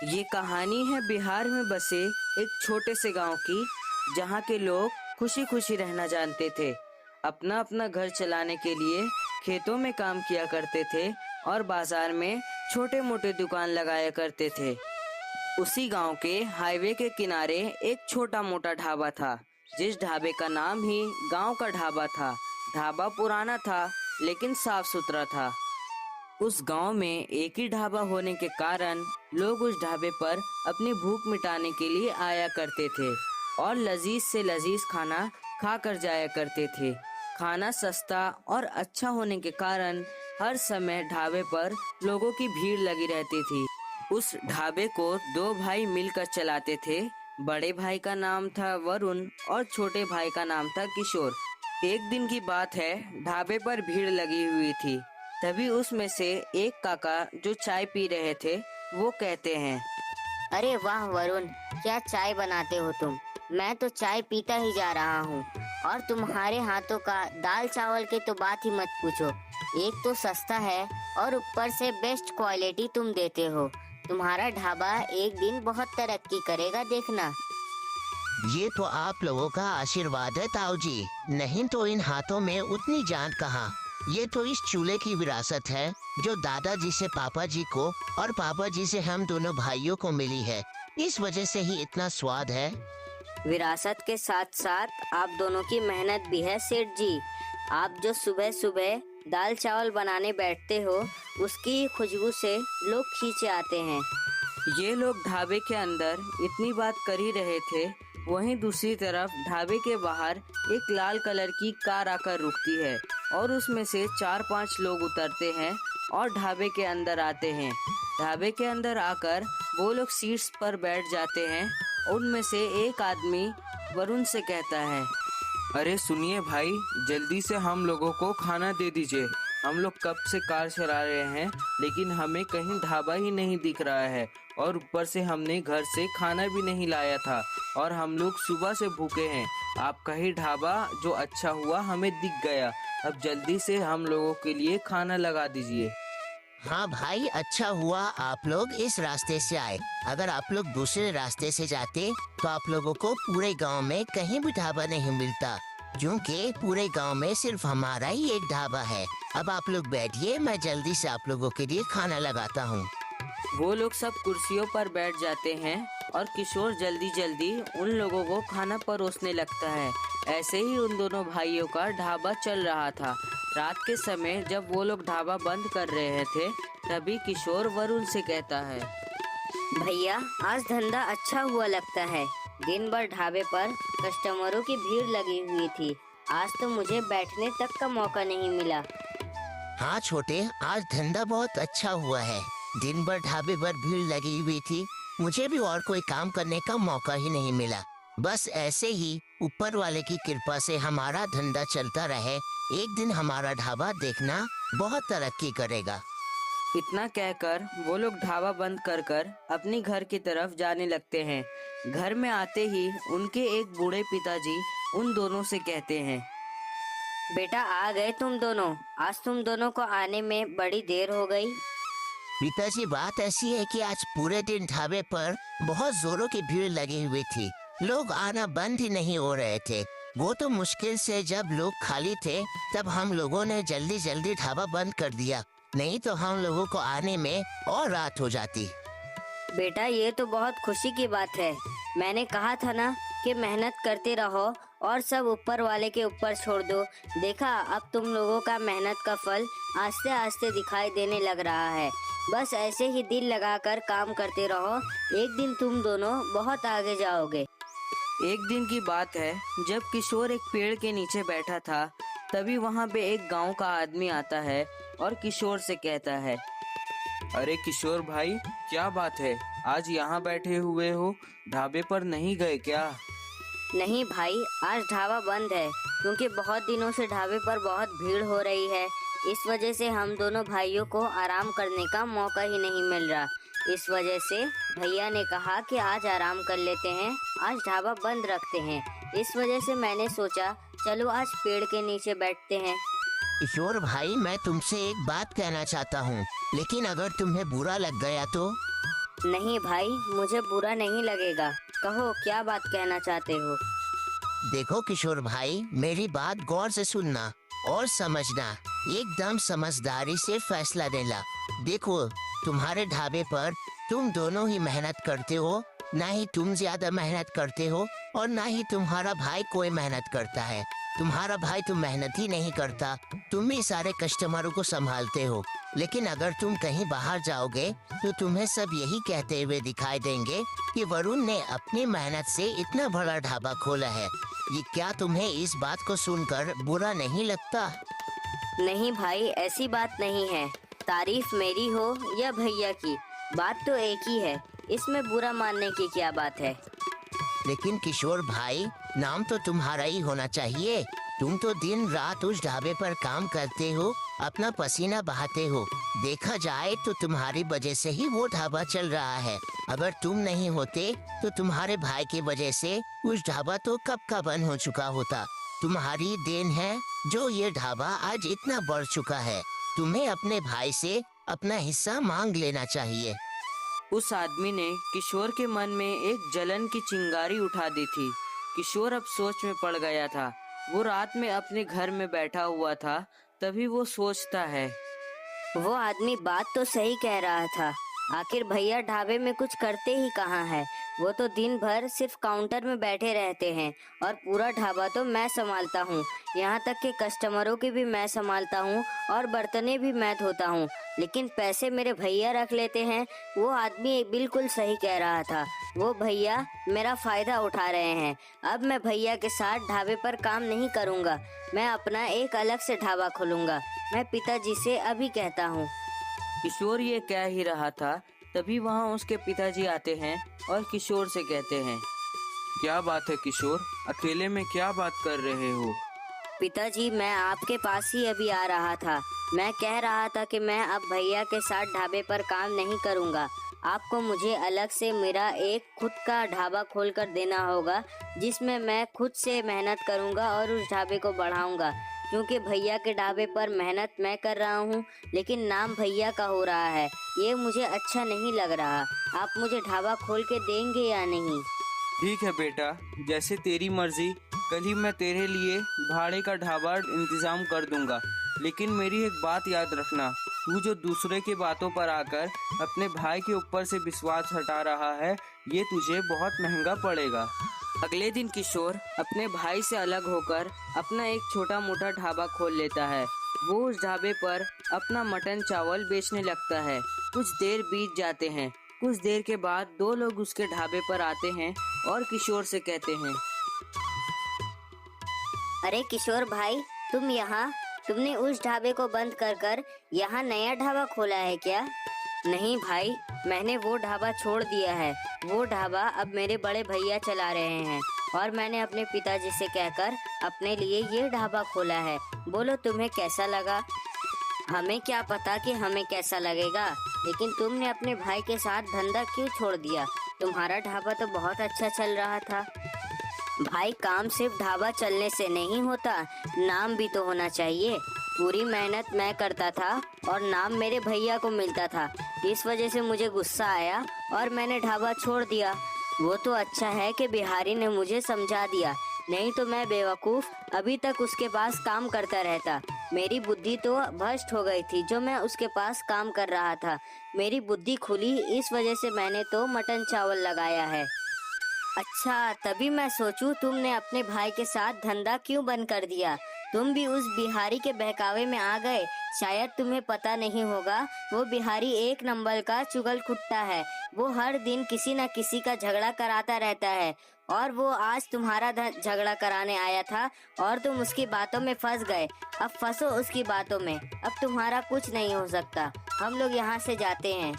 ये कहानी है बिहार में बसे एक छोटे से गांव की, जहां के लोग खुशी खुशी रहना जानते थे। अपना अपना घर चलाने के लिए खेतों में काम किया करते थे और बाजार में छोटे मोटे दुकान लगाया करते थे। उसी गांव के हाईवे के किनारे एक छोटा मोटा ढाबा था, जिस ढाबे का नाम ही गांव का ढाबा था। ढाबा पुराना था लेकिन साफ सुथरा था। उस गांव में एक ही ढाबा होने के कारण लोग उस ढाबे पर अपनी भूख मिटाने के लिए आया करते थे और लजीज से लजीज खाना खा कर जाया करते थे। खाना सस्ता और अच्छा होने के कारण हर समय ढाबे पर लोगों की भीड़ लगी रहती थी। उस ढाबे को दो भाई मिलकर चलाते थे। बड़े भाई का नाम था वरुण और छोटे भाई का नाम था किशोर। एक दिन की बात है, ढाबे पर भीड़ लगी हुई थी। तभी उसमें से एक काका जो चाय पी रहे थे, वो कहते हैं, अरे वाह वरुण, क्या चाय बनाते हो तुम। मैं तो चाय पीता ही जा रहा हूँ। और तुम्हारे हाथों का दाल चावल की तो बात ही मत पूछो। एक तो सस्ता है और ऊपर से बेस्ट क्वालिटी तुम देते हो। तुम्हारा ढाबा एक दिन बहुत तरक्की करेगा, देखना। ये तो आप लोगों का आशीर्वाद है ताऊ जी, नहीं तो इन हाथों में उतनी जान कहाँ। ये तो इस चूल्हे की विरासत है जो दादाजी से पापा जी को और पापा जी से हम दोनों भाइयों को मिली है। इस वजह से ही इतना स्वाद है। विरासत के साथ साथ आप दोनों की मेहनत भी है सेठ जी। आप जो सुबह सुबह दाल चावल बनाने बैठते हो, उसकी खुशबू से लोग खींचे आते हैं। ये लोग ढाबे के अंदर इतनी बात कर ही रहे थे, वहीं दूसरी तरफ ढाबे के बाहर एक लाल कलर की कार आकर रुकती है और उसमें से 4-5 लोग उतरते हैं और ढाबे के अंदर आते हैं। ढाबे के अंदर आकर वो लोग सीट्स पर बैठ जाते हैं। उनमें से एक आदमी वरुण से कहता है, अरे सुनिए भाई, जल्दी से हम लोगों को खाना दे दीजिए। हम लोग कब से कार चला रहे हैं लेकिन हमें कहीं ढाबा ही नहीं दिख रहा है, और ऊपर से हमने घर से खाना भी नहीं लाया था और हम लोग सुबह से भूखे हैं। आपका ही ढाबा जो अच्छा हुआ हमें दिख गया। अब जल्दी से हम लोगों के लिए खाना लगा दीजिए। हाँ भाई, अच्छा हुआ आप लोग इस रास्ते से आए। अगर आप लोग दूसरे रास्ते से जाते तो आप लोगों को पूरे गांव में कहीं भी ढाबा नहीं मिलता, क्योंकि पूरे गांव में सिर्फ हमारा ही एक ढाबा है। अब आप लोग बैठिए, मैं जल्दी से आप लोगों के लिए खाना लगाता हूँ। वो लोग सब कुर्सियों पर बैठ जाते हैं और किशोर जल्दी जल्दी उन लोगों को खाना परोसने लगता है। ऐसे ही उन दोनों भाइयों का ढाबा चल रहा था। रात के समय जब वो लोग ढाबा बंद कर रहे थे, तभी किशोर वरुण से कहता है, भैया, आज धंधा अच्छा हुआ लगता है। दिन भर ढाबे पर कस्टमरों की भीड़ लगी हुई थी। आज तो मुझे बैठने तक का मौका नहीं मिला। हाँ छोटे, आज धंधा बहुत अच्छा हुआ है। दिन भर ढाबे पर भीड़ लगी हुई थी, मुझे भी और कोई काम करने का मौका ही नहीं मिला। बस ऐसे ही ऊपर वाले की कृपा से हमारा धंधा चलता रहे। एक दिन हमारा ढाबा देखना बहुत तरक्की करेगा। इतना कहकर वो लोग ढाबा बंद कर कर अपनी घर की तरफ जाने लगते हैं। घर में आते ही उनके एक बूढ़े पिताजी उन दोनों से कहते हैं, बेटा, आ गए तुम दोनों। आज तुम दोनों को आने में बड़ी देर हो गई। पिताजी, बात ऐसी है कि आज पूरे दिन ढाबे पर बहुत जोरों की भीड़ लगी हुई थी। लोग आना बंद ही नहीं हो रहे थे। वो तो मुश्किल से जब लोग खाली थे तब हम लोगों ने जल्दी जल्दी ढाबा बंद कर दिया, नहीं तो हम लोगों को आने में और रात हो जाती। बेटा, ये तो बहुत खुशी की बात है। मैंने कहा था ना कि मेहनत करते रहो और सब ऊपर वाले के ऊपर छोड़ दो। देखा, अब तुम लोगों का मेहनत का फल आस्ते आस्ते दिखाई देने लग रहा है। बस ऐसे ही दिल लगाकर काम करते रहो, एक दिन तुम दोनों बहुत आगे जाओगे। एक दिन की बात है, जब किशोर एक पेड़ के नीचे बैठा था, तभी वहाँ पे एक गांव का आदमी आता है और किशोर से कहता है, अरे किशोर भाई, क्या बात है, आज यहाँ बैठे हुए हो, ढाबे पर नहीं गए क्या? नहीं भाई, आज ढाबा बंद है क्योंकि बहुत दिनों से ढाबे पर बहुत भीड़ हो रही है। इस वजह से हम दोनों भाइयों को आराम करने का मौका ही नहीं मिल रहा। इस वजह से भैया ने कहा कि आज आराम कर लेते हैं, आज ढाबा बंद रखते हैं। इस वजह से मैंने सोचा चलो आज पेड़ के नीचे बैठते हैं। किशोर भाई, मैं तुमसे एक बात कहना चाहता हूँ, लेकिन अगर तुम्हें बुरा लग गया तो? नहीं भाई, मुझे बुरा नहीं लगेगा। कहो क्या बात कहना चाहते हो। देखो किशोर भाई, मेरी बात गौर से सुनना और समझना, एकदम समझदारी से फैसला लेना। देखो, तुम्हारे ढाबे पर तुम दोनों ही मेहनत करते हो, ना ही तुम ज्यादा मेहनत करते हो और ना ही तुम्हारा भाई कोई मेहनत करता है। तुम्हारा भाई तो मेहनत ही नहीं करता, तुम ही सारे कस्टमरों को संभालते हो। लेकिन अगर तुम कहीं बाहर जाओगे तो तुम्हें सब यही कहते हुए दिखाई देंगे कि वरुण ने अपनी मेहनत से इतना बड़ा ढाबा खोला है। ये क्या तुम्हें इस बात को सुनकर बुरा नहीं लगता? नहीं भाई, ऐसी बात नहीं है। तारीफ मेरी हो या भैया की, बात तो एक ही है। इसमें बुरा मानने की क्या बात है। लेकिन किशोर भाई, नाम तो तुम्हारा ही होना चाहिए। तुम तो दिन रात उस ढाबे पर काम करते हो, अपना पसीना बहाते हो। देखा जाए तो तुम्हारी वजह से ही वो ढाबा चल रहा है। अगर तुम नहीं होते तो तुम्हारे भाई की वजह से उस ढाबा तो कब का बंद हो चुका होता। तुम्हारी देन है जो ये ढाबा आज इतना बढ़ चुका है। तुम्हें अपने भाई से अपना हिस्सा मांग लेना चाहिए। उस आदमी ने किशोर के मन में एक जलन की चिंगारी उठा दी थी। किशोर अब सोच में पड़ गया था। वो रात में अपने घर में बैठा हुआ था, तभी वो सोचता है, वो आदमी बात तो सही कह रहा था। आखिर भैया ढाबे में कुछ करते ही कहाँ है। वो तो दिन भर सिर्फ काउंटर में बैठे रहते हैं और पूरा ढाबा तो मैं संभालता हूँ। यहाँ तक कि कस्टमरों की भी मैं संभालता हूँ और बर्तनें भी मैं धोता हूँ, लेकिन पैसे मेरे भैया रख लेते हैं। वो आदमी बिल्कुल सही कह रहा था। वो भैया मेरा फायदा उठा रहे हैं। अब मैं भैया के साथ ढाबे पर काम नहीं करूँगा। मैं अपना एक अलग से ढाबा खोलूँगा। मैं पिताजी से अभी कहता हूँ। किशोर ये कह ही रहा था, तभी वहाँ उसके पिताजी आते हैं और किशोर से कहते हैं, क्या बात है किशोर, अकेले में क्या बात कर रहे हो? पिताजी, मैं आपके पास ही अभी आ रहा था। मैं कह रहा था कि मैं अब भैया के साथ ढाबे पर काम नहीं करूँगा। आपको मुझे अलग से मेरा एक खुद का ढाबा खोलकर देना होगा, जिसमें मैं खुद से मेहनत करूँगा और उस ढाबे को बढ़ाऊँगा। क्योंकि भैया के ढाबे पर मेहनत मैं कर रहा हूँ, लेकिन नाम भैया का हो रहा है। ये मुझे अच्छा नहीं लग रहा। आप मुझे ढाबा खोल के देंगे या नहीं? ठीक है बेटा, जैसे तेरी मर्जी। कल ही मैं तेरे लिए भाड़े का ढाबा इंतजाम कर दूंगा। लेकिन मेरी एक बात याद रखना, तू जो दूसरे की बातों पर आकर अपने भाई के ऊपर से विश्वास हटा रहा है, ये तुझे बहुत महंगा पड़ेगा। अगले दिन किशोर अपने भाई से अलग होकर अपना एक छोटा मोटा ढाबा खोल लेता है। वो उस ढाबे पर अपना मटन चावल बेचने लगता है। कुछ देर बीत जाते हैं। कुछ देर के बाद दो लोग उसके ढाबे पर आते हैं और किशोर से कहते हैं, अरे किशोर भाई, तुम यहाँ? तुमने उस ढाबे को बंद कर कर यहाँ नया ढाबा खोला है क्या? नहीं भाई, मैंने वो ढाबा छोड़ दिया है। वो ढाबा अब मेरे बड़े भैया चला रहे हैं और मैंने अपने पिताजी से कहकर अपने लिए ये ढाबा खोला है। बोलो तुम्हें कैसा लगा? हमें क्या पता कि हमें कैसा लगेगा, लेकिन तुमने अपने भाई के साथ धंधा क्यों छोड़ दिया? तुम्हारा ढाबा तो बहुत अच्छा चल रहा था। भाई, काम सिर्फ ढाबा चलने से नहीं होता, नाम भी तो होना चाहिए। पूरी मेहनत मैं करता था और नाम मेरे भैया को मिलता था। इस वजह से मुझे गुस्सा आया और मैंने ढाबा छोड़ दिया। वो तो अच्छा है कि बिहारी ने मुझे समझा दिया, नहीं तो मैं बेवकूफ़ अभी तक उसके पास काम करता रहता। मेरी बुद्धि तो भ्रष्ट हो गई थी जो मैं उसके पास काम कर रहा था। मेरी बुद्धि खुली, इस वजह से मैंने तो मटन चावल लगाया है। अच्छा, तभी मैं सोचूं तुमने अपने भाई के साथ धंधा क्यों बंद कर दिया। तुम भी उस बिहारी के बहकावे में आ गए। शायद तुम्हें पता नहीं होगा, वो बिहारी एक नंबर का चुगलखुट्टा है। वो हर दिन किसी न किसी का झगड़ा कराता रहता है और वो आज तुम्हारा झगड़ा कराने आया था और तुम उसकी बातों में फंस गए। अब फंसो उसकी बातों में, अब तुम्हारा कुछ नहीं हो सकता। हम लोग यहाँ से जाते हैं।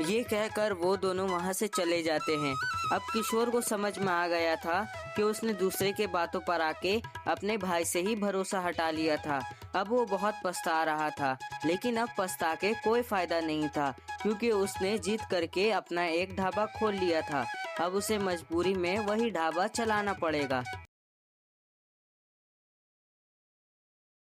ये कहकर वो दोनों वहाँ से चले जाते हैं। अब किशोर को समझ में आ गया था कि उसने दूसरे के बातों पर आके अपने भाई से ही भरोसा हटा लिया था। अब वो बहुत पछता रहा था, लेकिन अब पछता के कोई फायदा नहीं था, क्योंकि उसने जीत करके अपना एक ढाबा खोल लिया था। अब उसे मजबूरी में वही ढाबा चलाना पड़ेगा।